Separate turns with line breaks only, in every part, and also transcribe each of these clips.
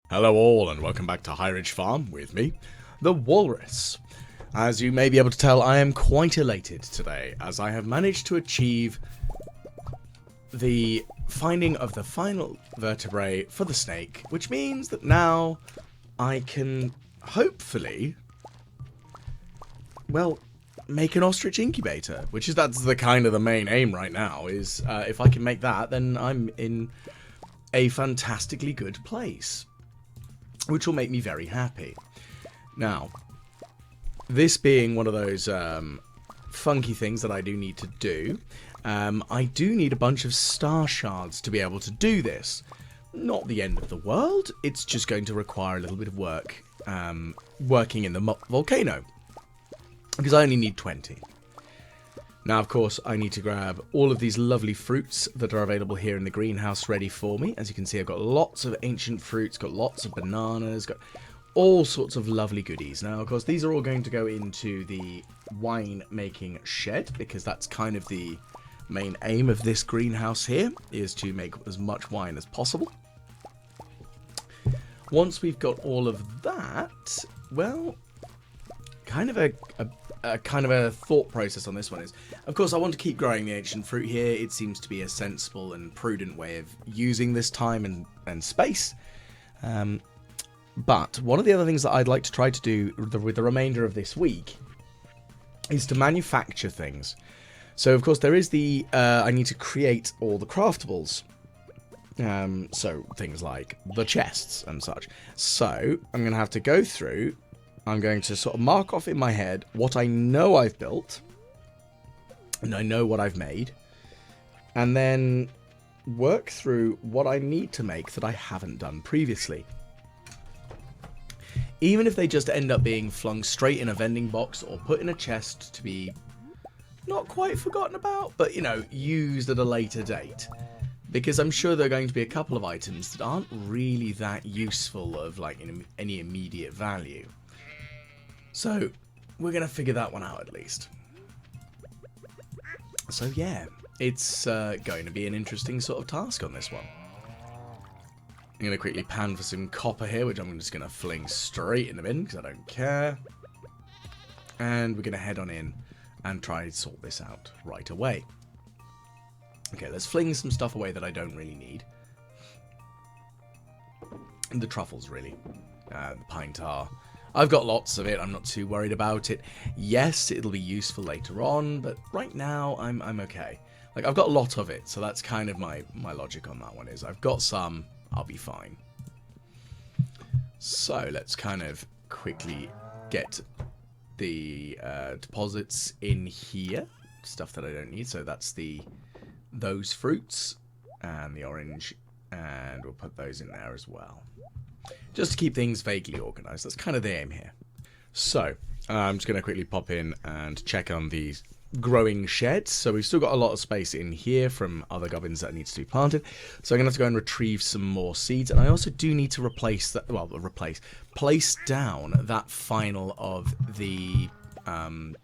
Hello all and welcome back to High Ridge Farm with me, the Walrus. As you may be able to tell, I am quite elated today as I have managed to achieve the finding of the final vertebrae for the snake, which means that now I can hopefully, well, make an ostrich incubator, that's the kind of the main aim right now, is if I can make that, then I'm in a fantastically good place, which will make me very happy. Now, this being one of those funky things that I do need to do, I do need a bunch of star shards to be able to do this. Not the end of the world, it's just going to require a little bit of work working in the volcano, because I only need 20. Now, of course, I need to grab all of these lovely fruits that are available here in the greenhouse ready for me. As you can see, I've got lots of ancient fruits, got lots of bananas, got all sorts of lovely goodies. Now, of course, these are all going to go into the wine-making shed, because that's kind of the main aim of this greenhouse here, is to make as much wine as possible. Once we've got all of that, well, kind of a thought process on this one is, of course, I want to keep growing the ancient fruit here. It seems to be a sensible and prudent way of using this time and space. But one of the other things that I'd like to try to do with the remainder of this week is to manufacture things. So, of course, there is the I need to create all the craftables. So things like the chests and such. So I'm going to have to go through. I'm going to sort of mark off in my head what I know I've built, and I know what I've made, and then work through what I need to make that I haven't done previously. Even if they just end up being flung straight in a vending box or put in a chest to be not quite forgotten about, but, you know, used at a later date. Because I'm sure there are going to be a couple of items that aren't really that useful of, like, any immediate value. So, we're going to figure that one out at least. So yeah, it's going to be an interesting sort of task on this one. I'm going to quickly pan for some copper here, which I'm just going to fling straight in the bin, because I don't care. And we're going to head on in and try and sort this out right away. Okay, let's fling some stuff away that I don't really need. And the truffles, really. The pine tar. I've got lots of it, I'm not too worried about it. Yes, it'll be useful later on, but right now I'm okay. Like, I've got a lot of it, so that's kind of my logic on that one is I've got some, I'll be fine. So, let's kind of quickly get the deposits in here. Stuff that I don't need, so that's those fruits and the orange, and we'll put those in there as well. Just to keep things vaguely organised. That's kind of the aim here. So, I'm just going to quickly pop in and check on these growing sheds. So we've still got a lot of space in here from other gubbins that needs to be planted. So I'm going to have to go and retrieve some more seeds. And I also do need to replace that, well, place down that final of the plant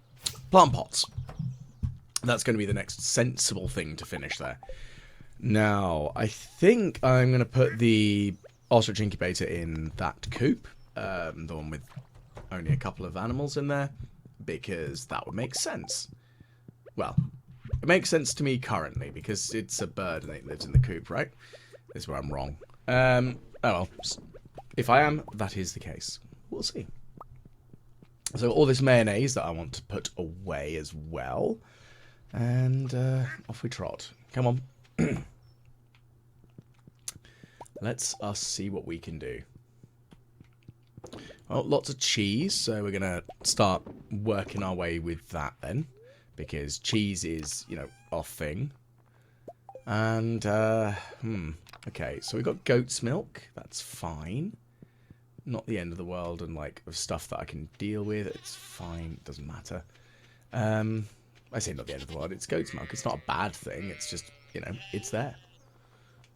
pots. That's going to be the next sensible thing to finish there. Now, I think I'm going to put the ostrich incubator in that coop, the one with only a couple of animals in there, because that would make sense. Well, it makes sense to me currently, because it's a bird and it lives in the coop, right? This is where I'm wrong. Oh well, if I am, that is the case. We'll see. So all this mayonnaise that I want to put away as well, and off we trot. Come on. Let's us see what we can do. Well, lots of cheese, so we're going to start working our way with that then. Because cheese is, you know, our thing. And, okay, so we've got goat's milk. That's fine. Not the end of the world and, like, of stuff that I can deal with. It's fine. It doesn't matter. I say not the end of the world. It's goat's milk. It's not a bad thing. It's just, you know, it's there.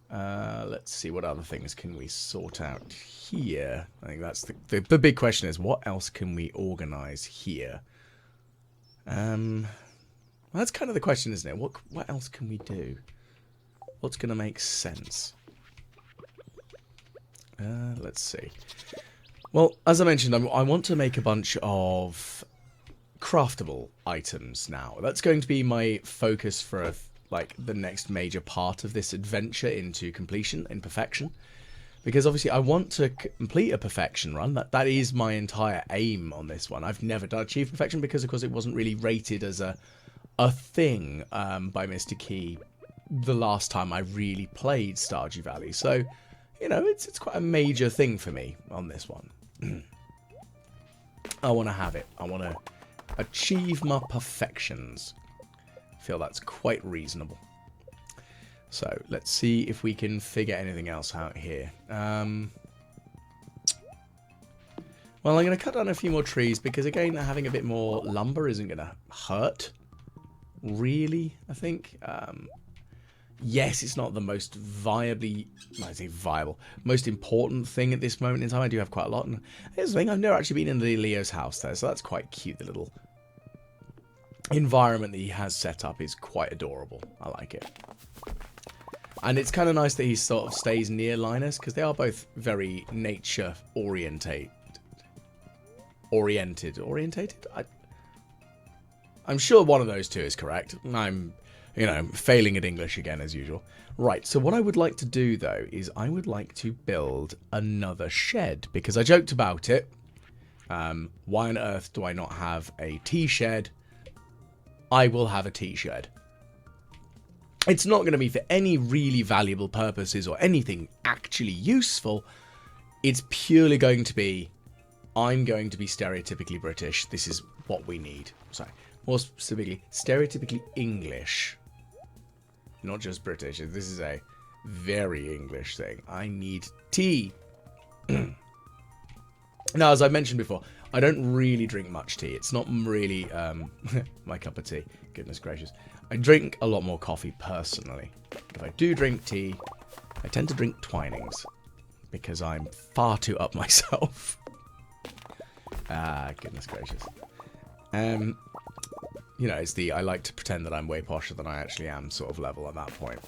Let's see what other things can we sort out here. I think that's the big question is, what else can we organise here? Well, that's kind of the question, isn't it? What else can we do? What's going to make sense? Let's see. Well, as I mentioned, I want to make a bunch of craftable items now. That's going to be my focus for like the next major part of this adventure into completion and perfection. Because obviously I want to complete a perfection run. That is my entire aim on this one. I've never achieved perfection because, of course, it wasn't really rated as a thing by Mr. Key the last time I really played Stardew Valley. So, you know, it's quite a major thing for me on this one. I want to have it. I want to achieve my perfections. I feel that's quite reasonable. So, let's see if we can figure anything else out here. Well, I'm going to cut down a few more trees because, again, having a bit more lumber isn't going to hurt. Really, I think. Yes, it's not the most most important thing at this moment in time. I do have quite a lot. And here's the thing, I've never actually been in Leo's house there, so that's quite cute. The little environment that he has set up is quite adorable. I like it. And it's kind of nice that he sort of stays near Linus, because they are both very nature orientated. I'm sure one of those two is correct. I'm, you know, failing at English again as usual. Right, so what I would like to do, though, is I would like to build another shed, because I joked about it. Why on earth do I not have a tea shed? I will have a tea shed. It's not going to be for any really valuable purposes or anything actually useful. It's purely going to be, I'm going to be stereotypically British. This is what we need. Sorry. More specifically, stereotypically English. Not just British. This is a very English thing. I need tea. Now, as I mentioned before, I don't really drink much tea. It's not really my cup of tea. Goodness gracious. I drink a lot more coffee personally. If I do drink tea, I tend to drink Twinings. Because I'm far too up myself. Goodness gracious. You know, it's the I like to pretend that I'm way posher than I actually am sort of level at that point.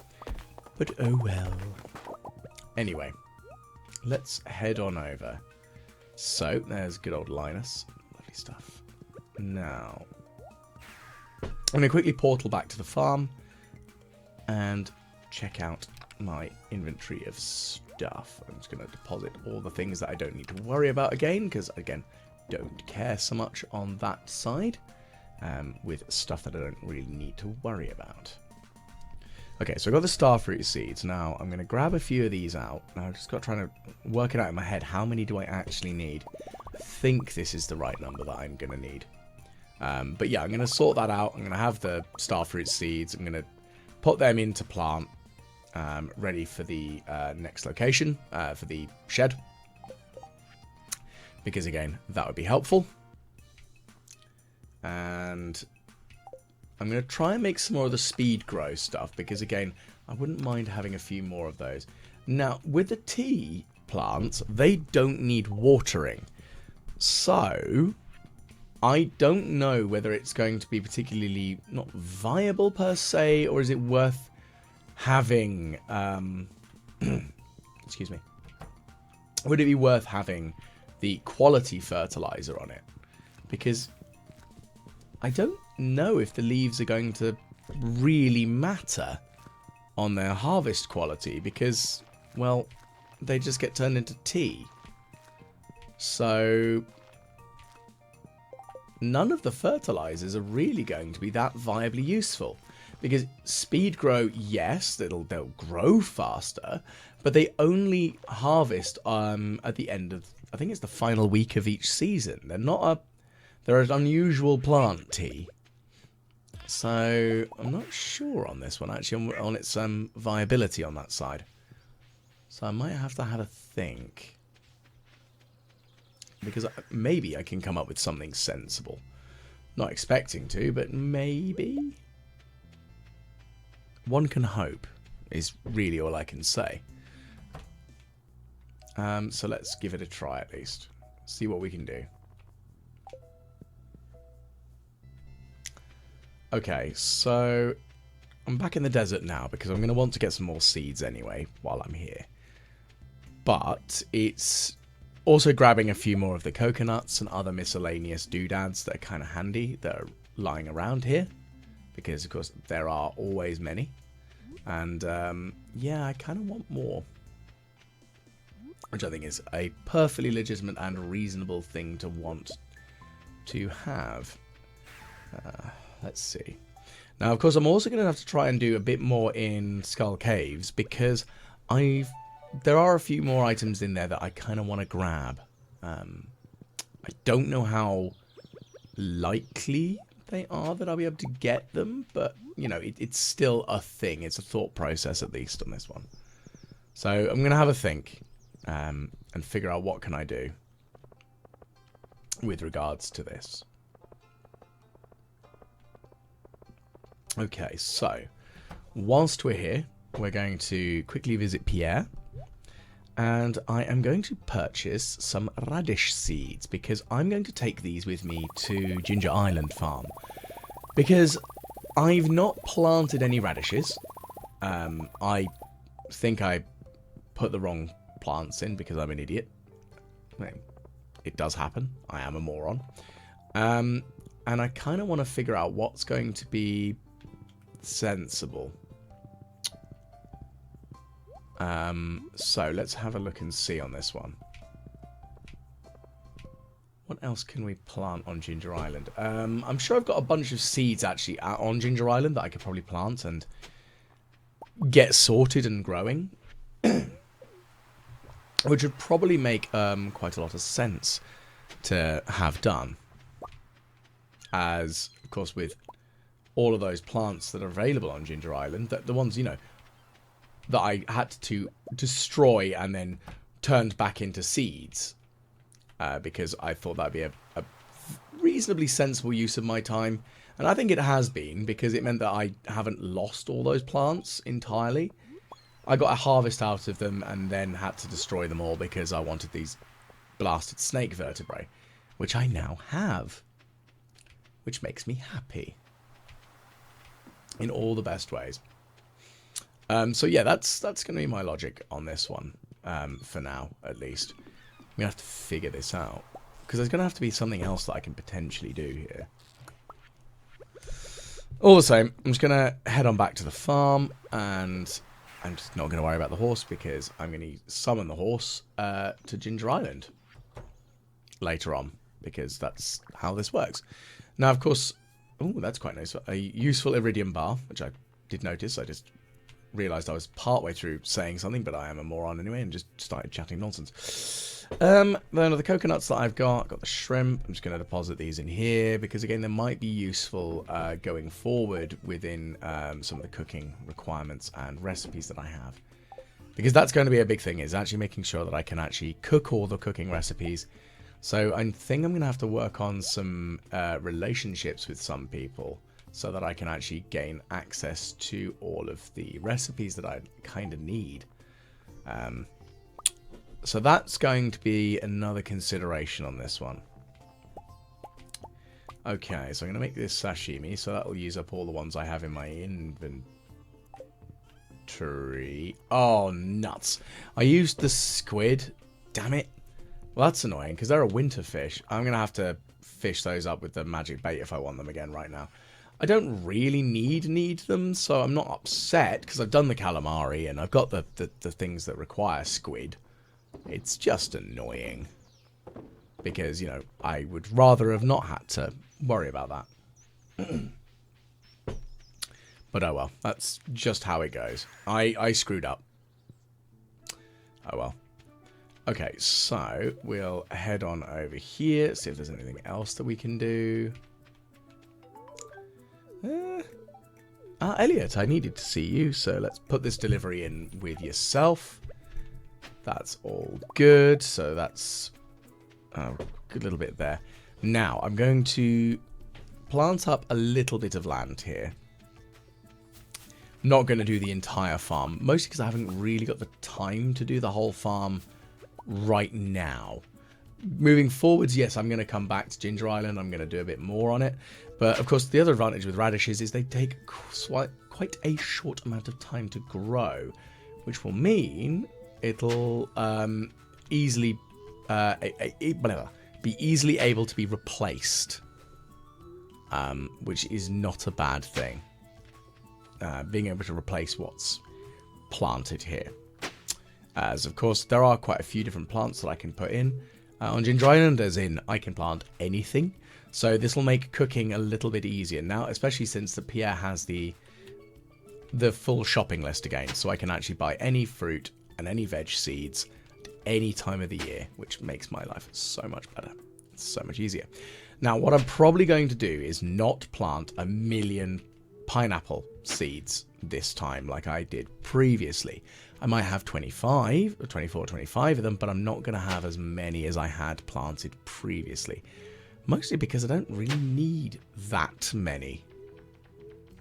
But oh well. Anyway, let's head on over. So, there's good old Linus. Lovely stuff. Now, I'm going to quickly portal back to the farm and check out my inventory of stuff. I'm just going to deposit all the things that I don't need to worry about again, because, again, don't care so much on that side. With stuff that I don't really need to worry about. Okay, so I've got the starfruit seeds. Now, I'm going to grab a few of these out. Now, I've just got trying to work it out in my head. How many do I actually need? I think this is the right number that I'm going to need. But yeah, I'm going to sort that out. I'm going to have the starfruit seeds. I'm going to put them into plant. Ready for the next location. For the shed. Because, again, that would be helpful. And I'm going to try and make some more of the speed grow stuff, because again, I wouldn't mind having a few more of those. Now, with the tea plants, they don't need watering. So, I don't know whether it's going to be particularly not viable per se, or is it worth having, excuse me, would it be worth having the quality fertilizer on it? Because I don't know if the leaves are going to really matter on their harvest quality because, well, they just get turned into tea. So, none of the fertilizers are really going to be that viably useful. Because speed grow, yes, they'll grow faster, but they only harvest at the end of, I think it's the final week of each season. They're an unusual plant tea. So, I'm not sure on this one, actually, on its viability on that side. So, I might have to have a think. Because maybe I can come up with something sensible. Not expecting to, but maybe. One can hope, is really all I can say. So, let's give it a try at least. See what we can do. Okay, so I'm back in the desert now because I'm going to want to get some more seeds anyway while I'm here. but it's also grabbing a few more of the coconuts and other miscellaneous doodads that are kind of handy that are lying around here, because of course there are always many. And yeah, I kind of want more, which I think is a perfectly legitimate and reasonable thing to want to have. Let's see. Now, of course, I'm also going to have to try and do a bit more in Skull Caves, because there are a few more items in there that I kind of want to grab. I don't know how likely they are that I'll be able to get them, but, you know, it's still a thing. It's a thought process, at least, on this one. So I'm going to have a think and figure out what can I do with regards to this. Okay, so whilst we're here, we're going to quickly visit Pierre, and I am going to purchase some radish seeds, because I'm going to take these with me to Ginger Island Farm, because I've not planted any radishes. I think I put the wrong plants in because I'm an idiot. It does happen. I am a moron. And I kind of want to figure out what's going to be sensible. So let's have a look and see on this one. What else can we plant on Ginger Island? I'm sure I've got a bunch of seeds actually on Ginger Island that I could probably plant and get sorted and growing. Which would probably make quite a lot of sense to have done. As, of course, with all of those plants that are available on Ginger Island, the ones, you know, that I had to destroy and then turned back into seeds, because I thought that'd be a reasonably sensible use of my time. And I think it has been, because it meant that I haven't lost all those plants entirely. I got a harvest out of them and then had to destroy them all because I wanted these blasted snake vertebrae, which I now have, which makes me happy in all the best ways. So yeah, that's going to be my logic on this one, for now, at least. I'm going to have to figure this out, because there's going to have to be something else that I can potentially do here. All the same, I'm just going to head on back to the farm, and I'm just not going to worry about the horse, because I'm going to summon the horse to Ginger Island later on, because that's how this works. Now, of course, oh, that's quite nice. A useful iridium bar, which I did notice. I just realised I was partway through saying something, but I am a moron anyway, and just started chatting nonsense. Then the coconuts that I've got the shrimp. I'm just going to deposit these in here, because again, they might be useful going forward within some of the cooking requirements and recipes that I have. Because that's going to be a big thing, is actually making sure that I can actually cook all the cooking recipes. So I think I'm going to have to work on some relationships with some people, so that I can actually gain access to all of the recipes that I kind of need. So that's going to be another consideration on this one. Okay, so I'm going to make this sashimi, so that will use up all the ones I have in my inventory. Oh, nuts. I used the squid. Damn it. Well, that's annoying, because they're a winter fish. I'm going to have to fish those up with the magic bait if I want them again right now. I don't really need them, so I'm not upset, because I've done the calamari, and I've got the things that require squid. It's just annoying, because, you know, I would rather have not had to worry about that. But oh well, that's just how it goes. I screwed up. Oh well. Okay, so we'll head on over here, see if there's anything else that we can do. Elliot, I needed to see you, so let's put this delivery in with yourself. That's all good, so that's a good little bit there. Now, I'm going to plant up a little bit of land here. I'm not going to do the entire farm, mostly because I haven't really got the time to do the whole farm right now. Moving forwards, yes, I'm going to come back to Ginger Island. I'm going to do a bit more on it. But, of course, the other advantage with radishes is they take quite a short amount of time to grow, which will mean it'll easily be easily able to be replaced, which is not a bad thing. Being able to replace what's planted here. As of course there are quite a few different plants that I can put in. On Ginger Island, as in I can plant anything. So this will make cooking a little bit easier now, especially since the Pierre has the full shopping list again. So I can actually buy any fruit and any veg seeds at any time of the year, which makes my life so much better. It's so much easier. Now what I'm probably going to do is not plant 1,000,000 pineapple seeds this time like I did previously. I might have 25 or 24, 25 of them, but I'm not going to have as many as I had planted previously. Mostly because I don't really need that many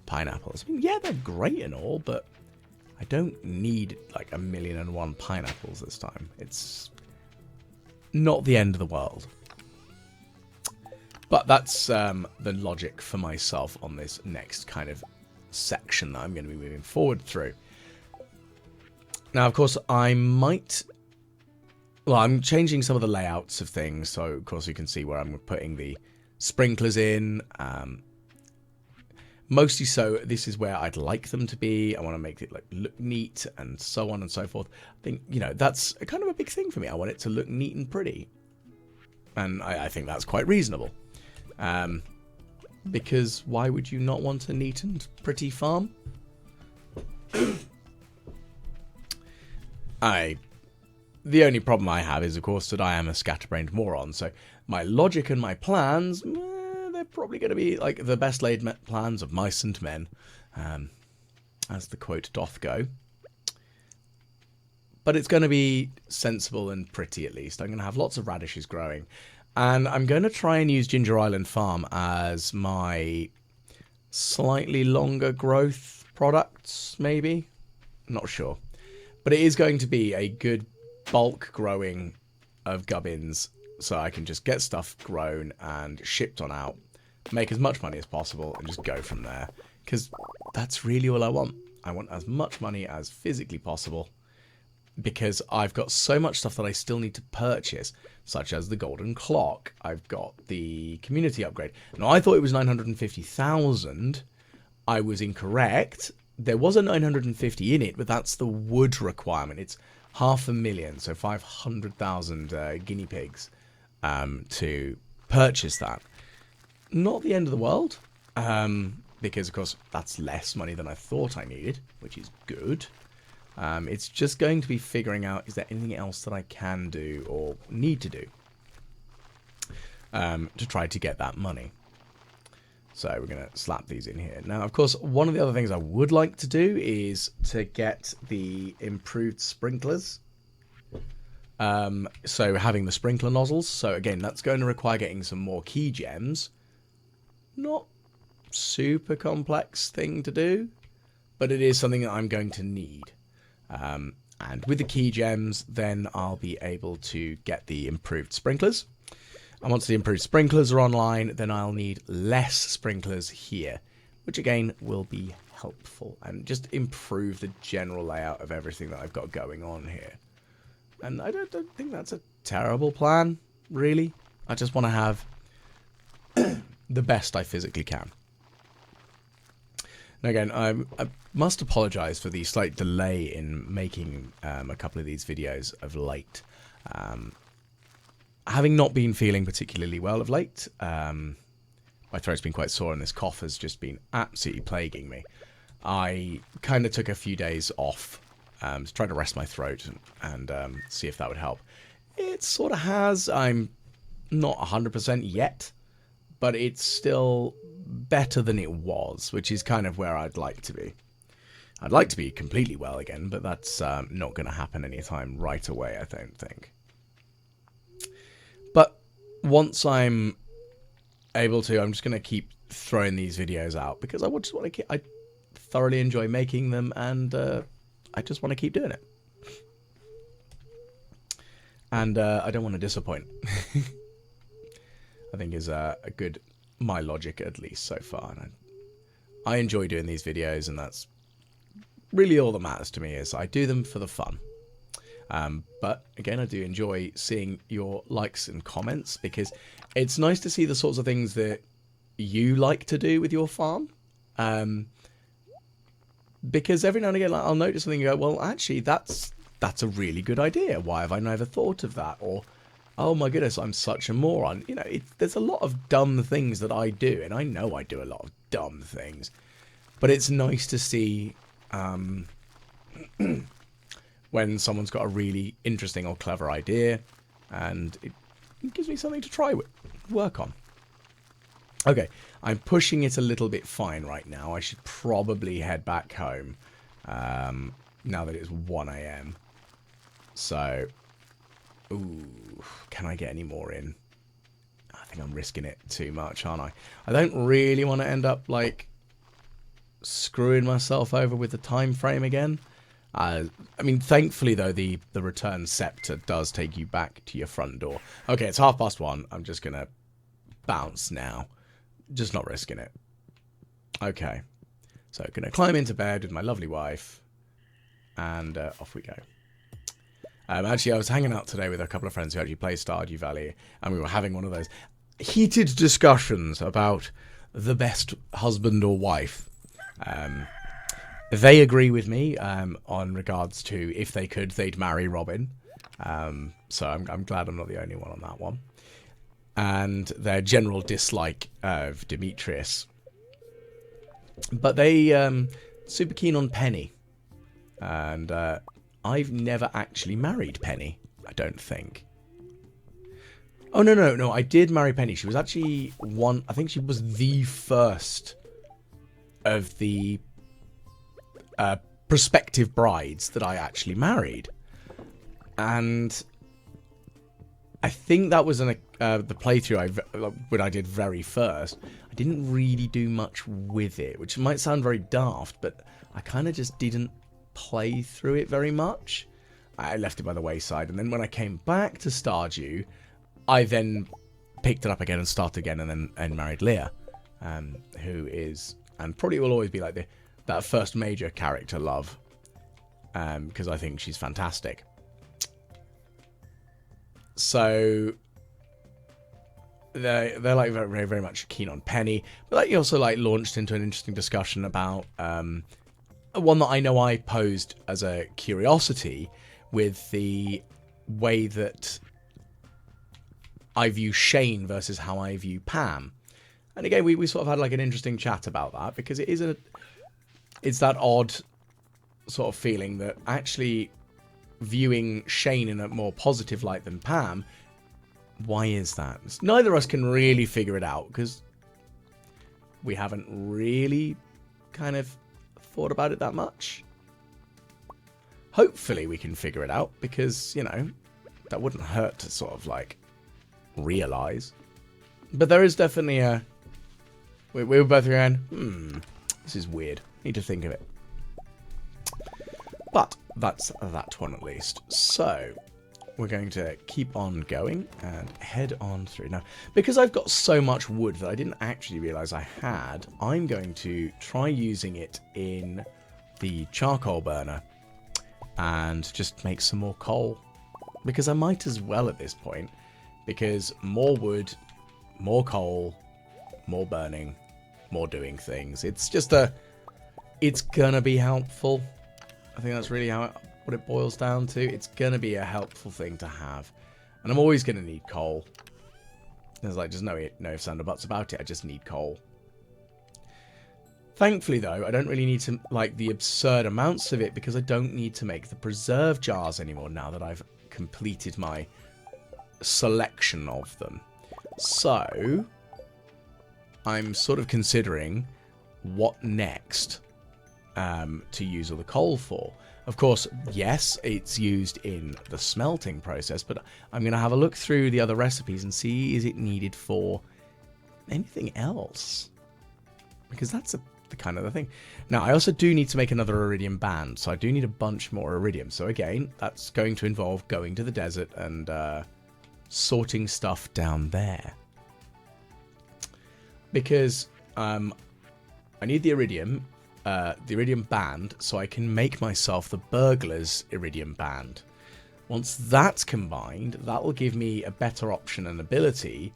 pineapples. I mean, yeah, they're great and all, but I don't need like 1,000,001 pineapples this time. It's not the end of the world. But that's the logic for myself on this next kind of section that I'm going to be moving forward through. Now, of course, I'm changing some of the layouts of things. So, of course, you can see where I'm putting the sprinklers in. Mostly so, this is where I'd like them to be. I want to make it look neat and so on and so forth. I think, that's kind of a big thing for me. I want it to look neat and pretty. And I think that's quite reasonable. Because why would you not want a neat and pretty farm? The only problem I have is, of course, that I am a scatterbrained moron. So my logic and my plans, they're probably going to be like the best laid plans of mice and men, as the quote doth go. But it's going to be sensible and pretty, at least. I'm going to have lots of radishes growing. And I'm going to try and use Ginger Island Farm as my slightly longer growth products, maybe? Not sure. But it is going to be a good bulk growing of gubbins, so I can just get stuff grown and shipped on out, make as much money as possible, and just go from there. Because that's really all I want. I want as much money as physically possible, because I've got so much stuff that I still need to purchase, such as the golden clock. I've got the community upgrade. Now, I thought it was 950,000. I was incorrect. There was a 950 in it, but that's the wood requirement. It's 500,000, so 500,000 guinea pigs to purchase that. Not the end of the world, because, of course, that's less money than I thought I needed, which is good. It's just going to be figuring out, is there anything else that I can do or need to do to try to get that money. So we're going to slap these in here. Now, of course, one of the other things I would like to do is to get the improved sprinklers. So having the sprinkler nozzles. So again, that's going to require getting some more key gems. Not super complex thing to do, but it is something that I'm going to need. And with the key gems, then I'll be able to get the improved sprinklers. And once the improved sprinklers are online, then I'll need less sprinklers here, which again will be helpful and just improve the general layout of everything that I've got going on here. And I don't think that's a terrible plan, really. I just want to have the best I physically can. Now again, I must apologise for the slight delay in making a couple of these videos of late. Having not been feeling particularly well of late, my throat's been quite sore and this cough has just been absolutely plaguing me. I kind of took a few days off to try to rest my throat and see if that would help. It sort of has. I'm not 100% yet, but it's still better than it was, which is kind of where I'd like to be. I'd like to be completely well again, but that's not going to happen anytime right away, I don't think. But once I'm able to, I'm just going to keep throwing these videos out because I just want to keep, I thoroughly enjoy making them, and I just want to keep doing it. And I don't want to disappoint. I think is a good, my logic at least so far. And I enjoy doing these videos, and that's really all that matters to me, is I do them for the fun. But again, I do enjoy seeing your likes and comments, because it's nice to see the sorts of things that you like to do with your farm. Because every now and again, like, I'll notice something and go, well, actually, that's a really good idea. Why have I never thought of that? Or, oh my goodness, I'm such a moron. You know, there's a lot of dumb things that I do, and I know I do a lot of dumb things. But it's nice to see when someone's got a really interesting or clever idea, and it gives me something to try with, work on. Okay, I'm pushing it a little bit fine right now. I should probably head back home now that it's 1 a.m. So, ooh, can I get any more in? I think I'm risking it too much, aren't I? I don't really want to end up, like, screwing myself over with the time frame again. I mean, thankfully, though, the return scepter does take you back to your front door. Okay, it's 1:30. I'm just going to bounce now. Just not risking it. Okay. So, going to climb into bed with my lovely wife. And off we go. Actually, I was hanging out today with a couple of friends who actually play Stardew Valley. And we were having one of those heated discussions about the best husband or wife. They agree with me on regards to if they could, they'd marry Robin. So I'm glad I'm not the only one on that one. And their general dislike of Demetrius. But they super keen on Penny. And I've never actually married Penny, I don't think. Oh, no, I did marry Penny. She was actually I think she was the first of the prospective brides that I actually married. And I think that was the playthrough when I did very first. I didn't really do much with it, which might sound very daft, but I kind of just didn't play through it very much. I left it by the wayside, and then when I came back to Stardew, I then picked it up again and started again, and married Leah, who is, and probably will always be like that first major character love, because I think she's fantastic. So they're like very, very, very much keen on Penny, but that also like launched into an interesting discussion about one that I know I posed as a curiosity with the way that I view Shane versus how I view Pam. And again, we sort of had like an interesting chat about that, because it's that odd sort of feeling that actually viewing Shane in a more positive light than Pam, why is that? Neither of us can really figure it out, because we haven't really kind of thought about it that much. Hopefully we can figure it out, because, you know, that wouldn't hurt to sort of like realize. But there is definitely a... We were both going, this is weird. Need to think of it. But that's that one at least. So we're going to keep on going and head on through. Now, because I've got so much wood that I didn't actually realize I had, I'm going to try using it in the charcoal burner and just make some more coal. Because I might as well at this point. Because more wood, more coal, more burning, more doing things. It's just it's gonna be helpful. I think that's really what it boils down to. It's gonna be a helpful thing to have. And I'm always gonna need coal. There's like just no ifs and buts about it. I just need coal. Thankfully though, I don't really need to like the absurd amounts of it, because I don't need to make the preserve jars anymore now that I've completed my selection of them. So I'm sort of considering what next to use all the coal for. Of course, yes, it's used in the smelting process, but I'm going to have a look through the other recipes and see, is it needed for anything else? Because that's the kind of the thing. Now, I also do need to make another iridium band, so I do need a bunch more iridium. So again, that's going to involve going to the desert and sorting stuff down there. Because I need the iridium band, so I can make myself the burglar's iridium band. Once that's combined, that will give me a better option and ability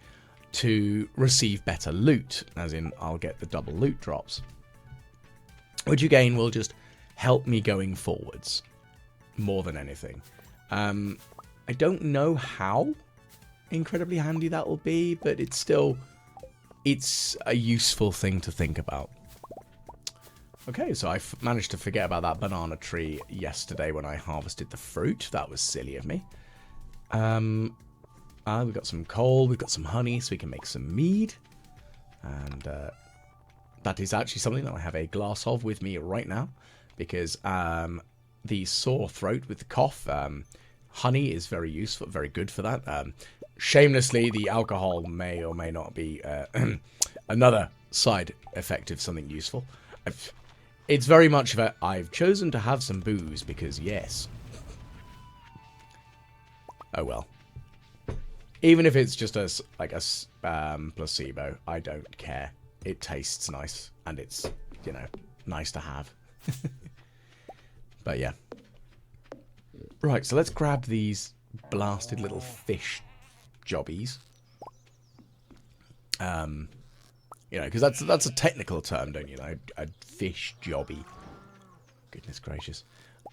to receive better loot, as in I'll get the double loot drops, which again will just help me going forwards more than anything. I don't know how incredibly handy that will be, but it's a useful thing to think about. Okay, so I managed to forget about that banana tree yesterday when I harvested the fruit. That was silly of me. We've got some coal, we've got some honey, so we can make some mead. And that is actually something that I have a glass of with me right now, because the sore throat with the cough, honey is very useful, very good for that. Shamelessly, the alcohol may or may not be another side effect of something useful. It's very much of a, I've chosen to have some booze because yes. Oh well. Even if it's just a placebo, I don't care. It tastes nice, and it's, you know, nice to have. But yeah. Right, so let's grab these blasted little fish jobbies. You know, because that's a technical term, don't you know? A fish jobby. Goodness gracious.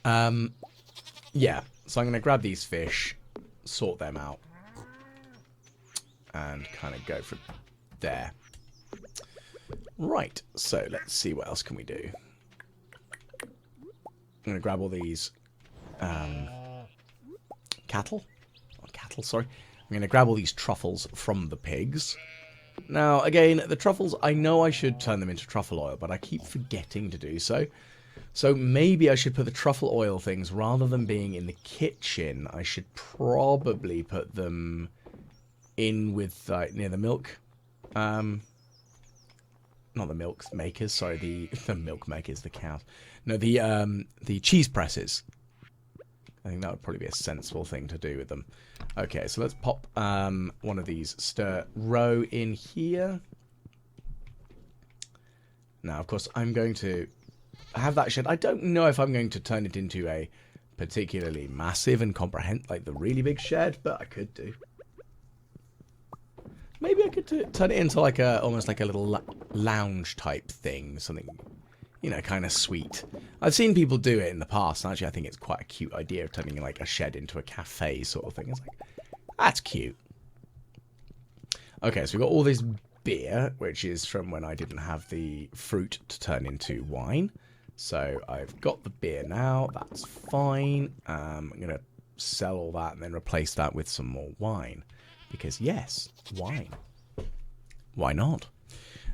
Yeah, so I'm going to grab these fish, sort them out, and kind of go from there. Right, so let's see what else can we do. I'm going to grab all these cattle, sorry. I'm going to grab all these truffles from the pigs. Now, again, the truffles, I know I should turn them into truffle oil, but I keep forgetting to do so. So maybe I should put the truffle oil things, rather than being in the kitchen, I should probably put them in with, near the milk. Not the milk makers, sorry, the milk makers, the cows. No, the cheese presses. I think that would probably be a sensible thing to do with them. Okay, so let's pop one of these stir row in here. Now, of course, I'm going to have that shed. I don't know if I'm going to turn it into a particularly massive and like the really big shed, but I could do. Maybe I could turn it into like almost like a little lounge type thing, something, you know, kind of sweet. I've seen people do it in the past, and actually I think it's quite a cute idea of turning like a shed into a cafe sort of thing. It's like, that's cute. Okay, so we've got all this beer, which is from when I didn't have the fruit to turn into wine. So I've got the beer now, that's fine. I'm going to sell all that and then replace that with some more wine. Because yes, wine. Why not?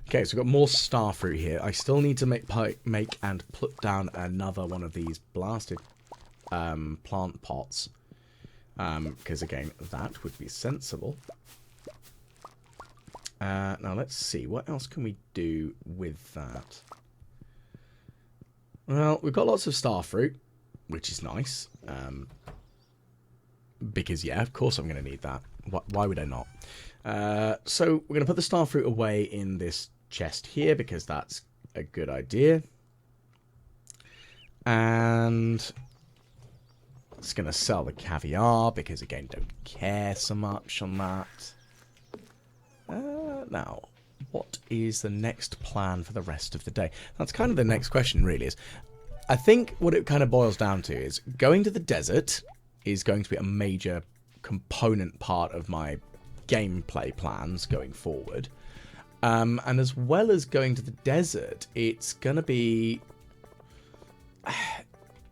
Okay, so we've got more starfruit here. I still need to make and put down another one of these blasted plant pots. Because again, that would be sensible. Now let's see, what else can we do with that? Well, we've got lots of starfruit, which is nice. Because yeah, of course I'm going to need that. Why would I not? So we're going to put the starfruit away in this chest here, because that's a good idea. And it's going to sell the caviar, because again, don't care so much on that. Now, what is the next plan for the rest of the day? That's kind of the next question, really, is. I think what it kind of boils down to is going to the desert is going to be a major component part of my gameplay plans going forward. And as well as going to the desert, it's going to be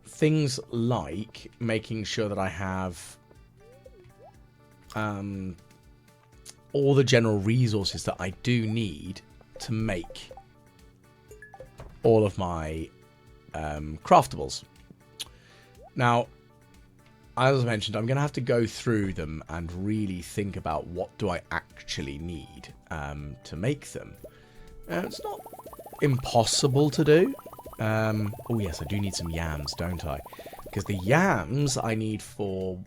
things like making sure that I have all the general resources that I do need to make all of my craftables. Now, as I mentioned, I'm going to have to go through them and really think about what do I actually need to make them. It's not impossible to do. Oh yes, I do need some yams, don't I? Because the yams I need for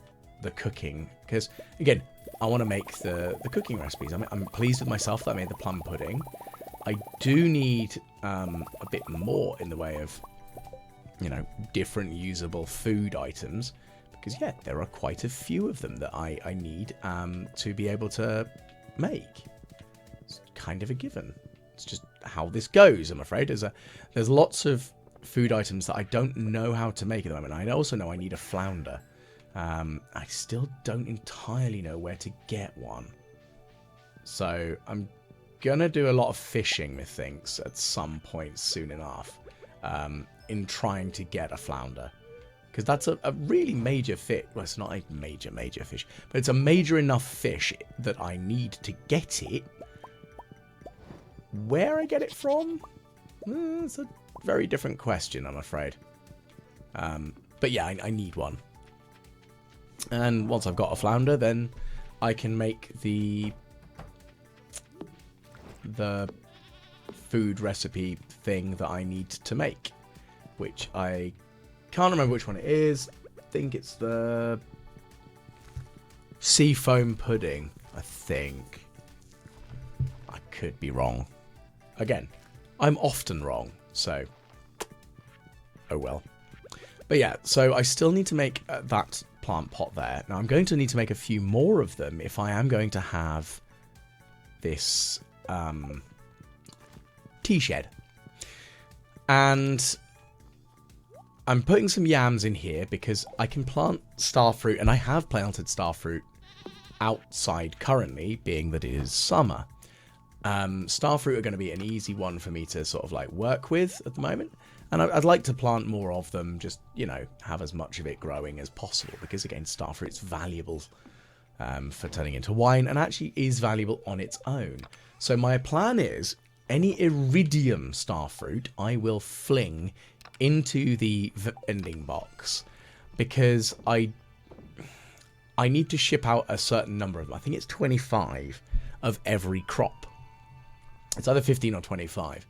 the cooking. Because, again, I want to make the cooking recipes. I'm pleased with myself that I made the plum pudding. I do need a bit more in the way of, you know, different usable food items. Because, yeah, there are quite a few of them that I need to be able to make. It's kind of a given. It's just how this goes, I'm afraid. There's lots of food items that I don't know how to make at the moment. I also know I need a flounder. I still don't entirely know where to get one. So I'm going to do a lot of fishing, methinks, at some point soon enough, in trying to get a flounder. Because that's a really major fish. Well, it's not a major fish, but it's a major enough fish that I need to get it. Where I get it from? It's a very different question, I'm afraid. But yeah, I need one. And once I've got a flounder, then I can make the food recipe thing that I need to make, which I can't remember which one it is. I think it's the sea foam pudding, I think. I could be wrong. Again, I'm often wrong, so oh well. But yeah, so I still need to make that plant pot there. Now I'm going to need to make a few more of them if I am going to have this tea shed. And I'm putting some yams in here because I can plant starfruit, and I have planted starfruit outside currently, being that it is summer. Starfruit are going to be an easy one for me to sort of like work with at the moment. And I'd like to plant more of them, just, you know, have as much of it growing as possible. Because, again, starfruit's valuable for turning into wine, and actually is valuable on its own. So my plan is, any iridium starfruit I will fling into the vending box. Because I need to ship out a certain number of them. I think it's 25 of every crop. It's either 15 or 25.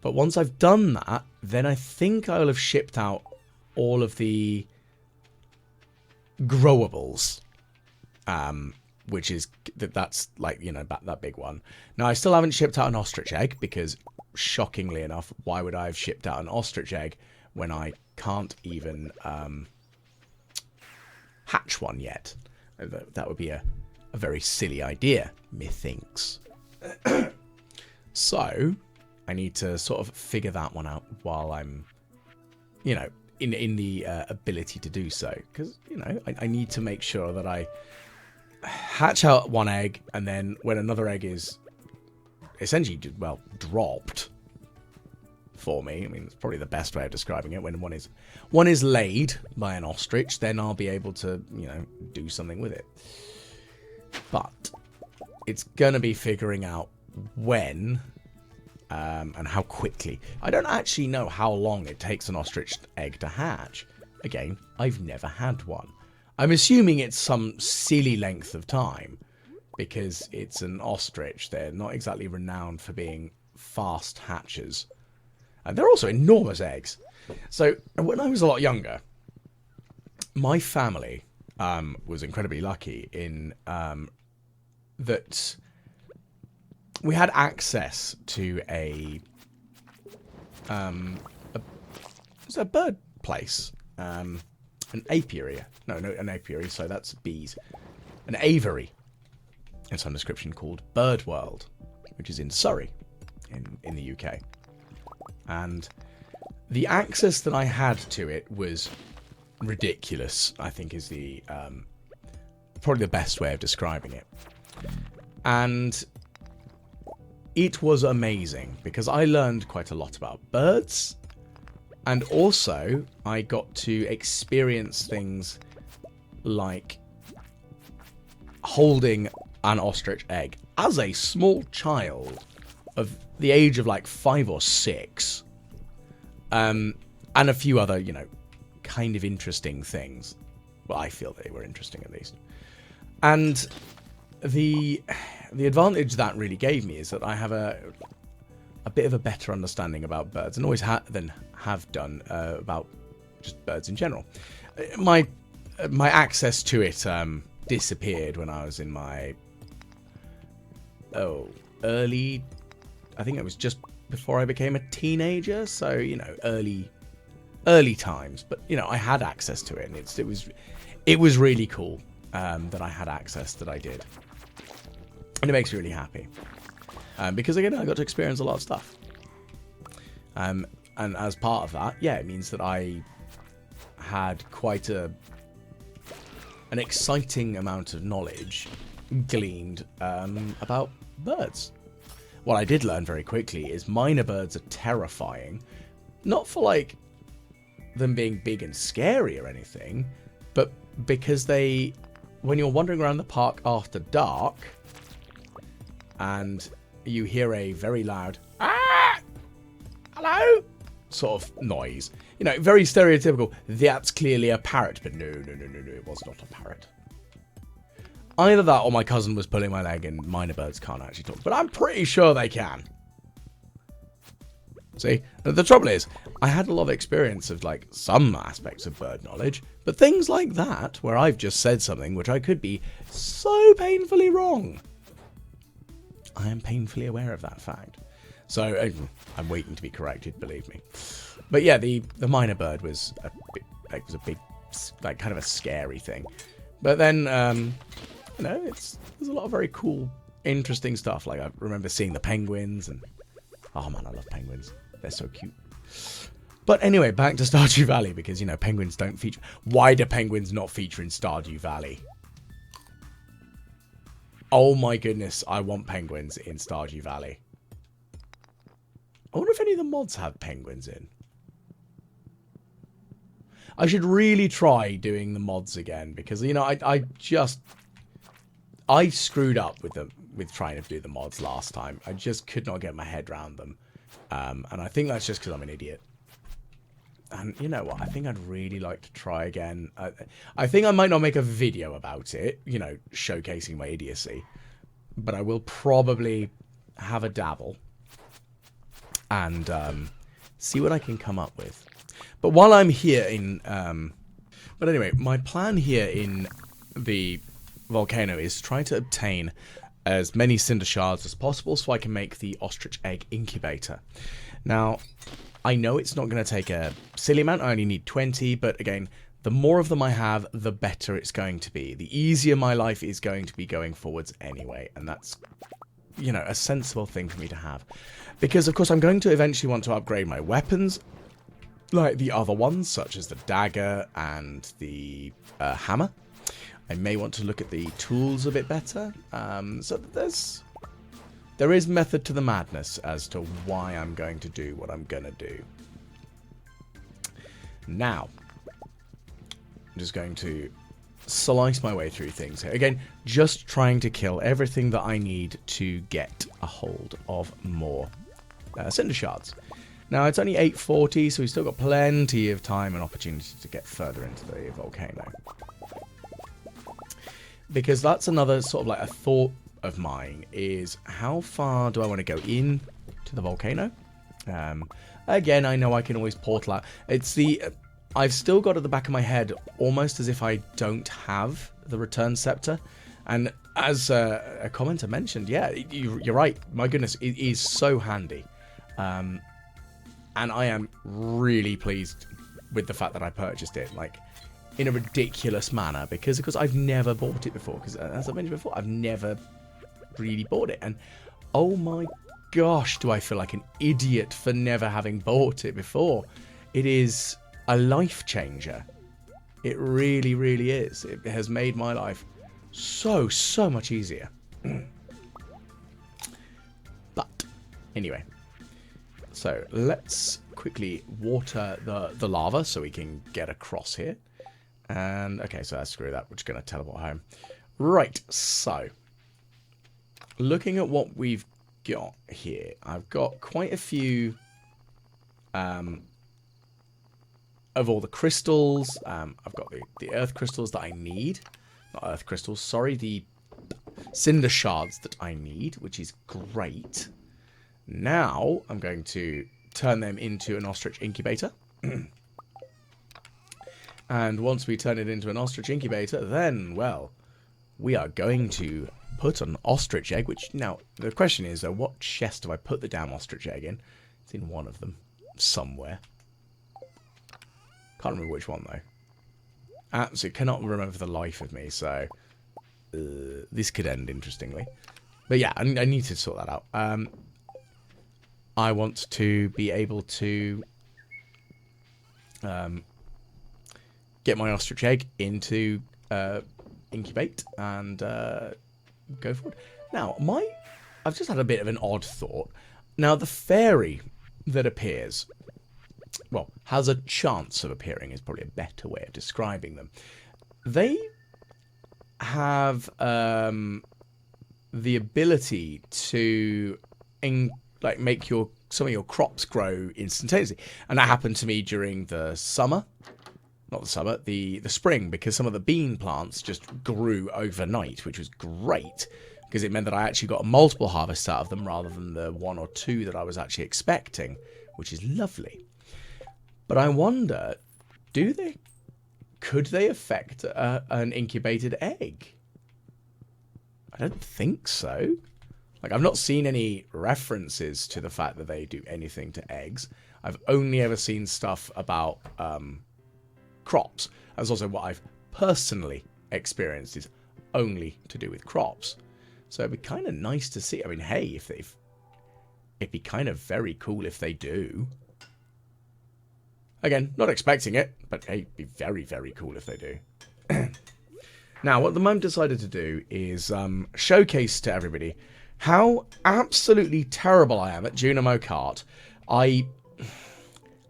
But once I've done that, then I think I will have shipped out all of the growables. Which is, that's like, you know, that big one. Now, I still haven't shipped out an ostrich egg because, shockingly enough, why would I have shipped out an ostrich egg when I can't even hatch one yet? That would be a very silly idea, methinks. So, I need to sort of figure that one out while I'm, you know, in the ability to do so. Because, you know, I need to make sure that I hatch out one egg, and then when another egg is essentially, well, dropped for me, I mean, it's probably the best way of describing it, when one is laid by an ostrich, then I'll be able to, you know, do something with it. But it's going to be figuring out when and how quickly. I don't actually know how long it takes an ostrich egg to hatch. Again, I've never had one. I'm assuming it's some silly length of time, because it's an ostrich. They're not exactly renowned for being fast hatchers. And they're also enormous eggs. So, when I was a lot younger, my family was incredibly lucky in that we had access to a bird place. An apiary. No, an apiary, so that's bees. An aviary, in some description, called Bird World, which is in Surrey, in the UK. And the access that I had to it was ridiculous, I think is the probably the best way of describing it. And it was amazing, because I learned quite a lot about birds. And also, I got to experience things like holding an ostrich egg as a small child of the age of like 5 or 6. And a few other, you know, kind of interesting things. Well, I feel they were interesting, at least. And the advantage that really gave me is that I have a bit of a better understanding about birds, and always have done about just birds in general. My access to it disappeared when I was in my early, I think it was just before I became a teenager, so, you know, early early times, but you know, I had access to it, and it was really cool that I had access, that I did, and it makes me really happy because again, I got to experience a lot of stuff, and as part of that, yeah, it means that I had quite an exciting amount of knowledge gleaned about birds. What I did learn very quickly is minor birds are terrifying, not for like them being big and scary or anything, but because when you're wandering around the park after dark and you hear a very loud "ah, hello" sort of noise, you know, very stereotypical, that's clearly a parrot, but no, it was not a parrot. Either that or my cousin was pulling my leg and minor birds can't actually talk, but I'm pretty sure they can. See, the trouble is, I had a lot of experience of like some aspects of bird knowledge, but things like that, where I've just said something which I could be so painfully wrong, I am painfully aware of that fact. So I'm waiting to be corrected, believe me. But yeah, the minor bird was a big, like kind of a scary thing. But then, you know, there's a lot of very cool, interesting stuff. Like I remember seeing the penguins, and oh man, I love penguins. They're so cute. But anyway, back to Stardew Valley, because, you know, penguins don't feature. Why do penguins not feature in Stardew Valley? Oh my goodness, I want penguins in Stardew Valley. I wonder if any of the mods have penguins in. I should really try doing the mods again, because, you know, I screwed up with trying to do the mods last time. I just could not get my head around them. And I think that's just because I'm an idiot. And you know what? I think I'd really like to try again. I think I might not make a video about it, you know, showcasing my idiocy. But I will probably have a dabble and see what I can come up with. But while I'm here in... but anyway, my plan here in the volcano is to try to obtain as many cinder shards as possible so I can make the ostrich egg incubator. Now, I know it's not going to take a silly amount. I only need 20, but again, the more of them I have, the better it's going to be. The easier my life is going to be going forwards anyway, and that's, you know, a sensible thing for me to have. Because, of course, I'm going to eventually want to upgrade my weapons, like the other ones, such as the dagger and the hammer. I may want to look at the tools a bit better. So there is method to the madness as to why I'm going to do what I'm going to do. Now, I'm just going to slice my way through things here. Again, just trying to kill everything that I need to get a hold of more cinder shards. Now, it's only 8:40, so we've still got plenty of time and opportunity to get further into the volcano. Because that's another sort of like a thought of mine, is how far do I want to go in to the volcano? Again, I know I can always portal out. It's the... I've still got at the back of my head almost as if I don't have the return scepter. And as a commenter mentioned, yeah, you're right. My goodness, it is so handy. And I am really pleased with the fact that I purchased it, like, in a ridiculous manner, because I've never bought it before. Because, as I mentioned before, I've never really bought it. And, oh my gosh, do I feel like an idiot for never having bought it before. It is a life changer. It really, really is. It has made my life so much easier. But, anyway. So, let's quickly water the lava so we can get across here. And, okay, so screw that. We're just going to teleport home. Right, so. Looking at what we've got here. I've got quite a few of all the crystals. I've got the earth crystals that I need. Not earth crystals, sorry. The cinder shards that I need, which is great. Now, I'm going to turn them into an ostrich incubator. And once we turn it into an ostrich incubator, then, well, we are going to put an ostrich egg, which, now, the question is, what chest do I put the damn ostrich egg in? It's in one of them, somewhere. Can't remember which one, though. Absolutely cannot remember for the life of me, so this could end interestingly. But yeah, I need to sort that out. I want to be able to get my ostrich egg into incubate and go forward. Now, I've just had a bit of an odd thought. Now, the fairy that appears, well, has a chance of appearing is probably a better way of describing them. They have the ability to make some of your crops grow instantaneously, and that happened to me during the summer. Not the summer, the spring, because some of the bean plants just grew overnight, which was great, because it meant that I actually got multiple harvests out of them rather than the 1 or 2 that I was actually expecting, which is lovely. But I wonder, could they affect an incubated egg? I don't think so. Like, I've not seen any references to the fact that they do anything to eggs. I've only ever seen stuff about crops. That's also what I've personally experienced, is only to do with crops. So it'd be kind of nice to see. I mean, hey, it'd be kind of very cool if they do. Again, not expecting it, but hey, it'd be very, very cool if they do. Now, what the mum decided to do is showcase to everybody how absolutely terrible I am at Junimo Kart. I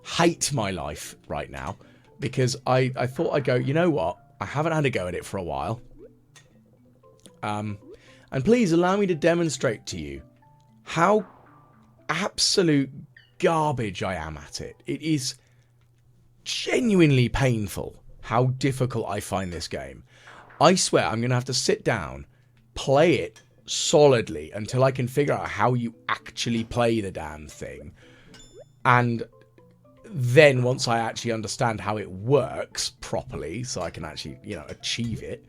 hate my life right now because I thought I'd go, you know what? I haven't had a go at it for a while. And please allow me to demonstrate to you how absolute garbage I am at it. It is genuinely painful how difficult I find this game. I swear I'm going to have to sit down, play it solidly until I can figure out how you actually play the damn thing. And then once I actually understand how it works properly, so I can actually, achieve it,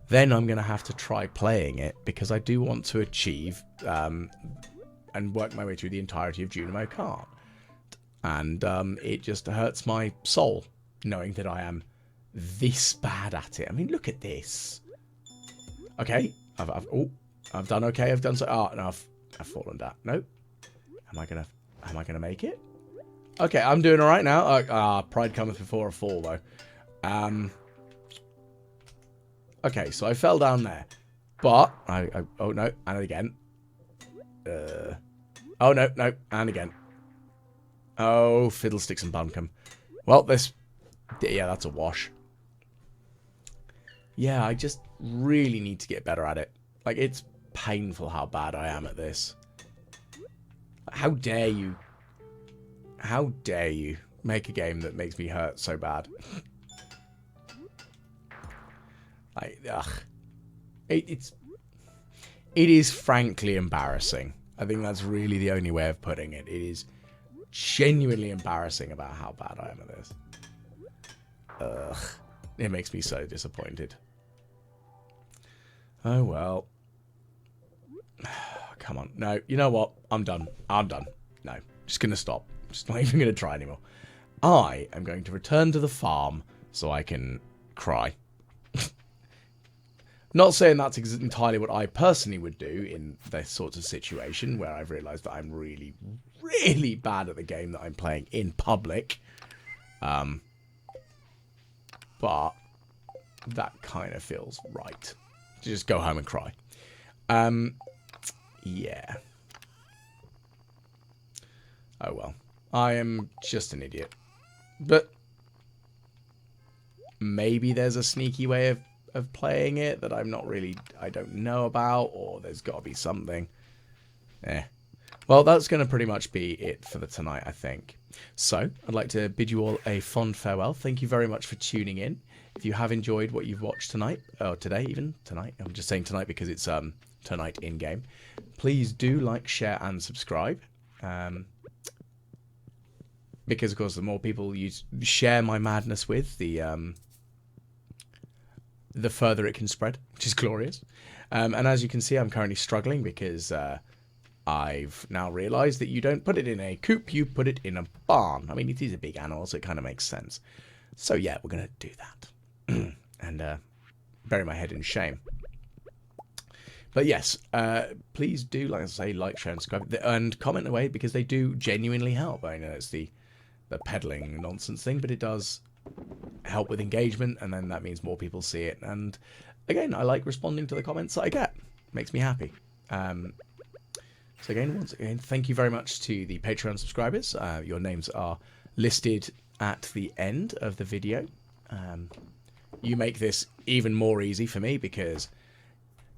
then I'm going to have to try playing it, because I do want to achieve and work my way through the entirety of Junimo Kart. And it just hurts my soul knowing that I am this bad at it. I mean, look at this. Okay, I've done okay. I've done so. Oh no, I've fallen down. Nope. Am I gonna make it? Okay, I'm doing all right now. Pride cometh before a fall, though. Okay, so I fell down there, but oh no, and again. Oh no, and again. Oh, fiddlesticks and bunkum. Well, yeah, that's a wash. Yeah, I just really need to get better at it. Like, it's painful how bad I am at this. How dare you? How dare you make a game that makes me hurt so bad? It is frankly embarrassing. I think that's really the only way of putting it. It is genuinely embarrassing about how bad I am at this. Ugh. It makes me so disappointed. Oh, well. Come on. No, you know what? I'm done. No, just going to stop. Just not even going to try anymore. I am going to return to the farm so I can cry. Not saying that's entirely what I personally would do in this sort of situation where I've realised that I'm really, really bad at the game that I'm playing in public. But that kind of feels right. Just go home and cry. Yeah. Oh well. I am just an idiot. But maybe there's a sneaky way of playing it that I don't know about, or there's got to be something. Well, that's going to pretty much be it for tonight, I think. So, I'd like to bid you all a fond farewell. Thank you very much for tuning in. If you have enjoyed what you've watched tonight, or today even, tonight, I'm just saying tonight because it's tonight in-game, please do like, share, and subscribe. Because, of course, the more people you share my madness with, the further it can spread, which is glorious. And as you can see, I'm currently struggling because I've now realised that you don't put it in a coop, you put it in a barn. I mean, it is a big animal, so it kind of makes sense. So yeah, we're going to do that. And bury my head in shame. But yes, please do, like I say, like, share, and subscribe, and comment away, because they do genuinely help. I know it's the peddling nonsense thing, but it does help with engagement, and then that means more people see it. And again, I like responding to the comments that I get. Makes me happy. So again, once again, thank you very much to the Patreon subscribers. Your names are listed at the end of the video. You make this even more easy for me, because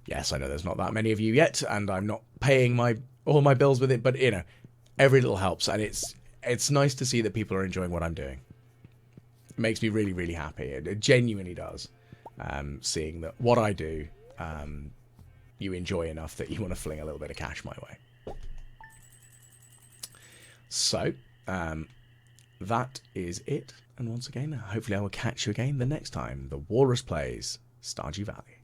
yes, I know there's not that many of you yet, and I'm not paying all my bills with it, but you know, every little helps, and it's nice to see that people are enjoying what I'm doing. It makes me really, really happy. It genuinely does. Seeing that what I do, you enjoy enough that you want to fling a little bit of cash my way. So, that is it. And once again, hopefully I will catch you again the next time the Walrus plays Stardew Valley.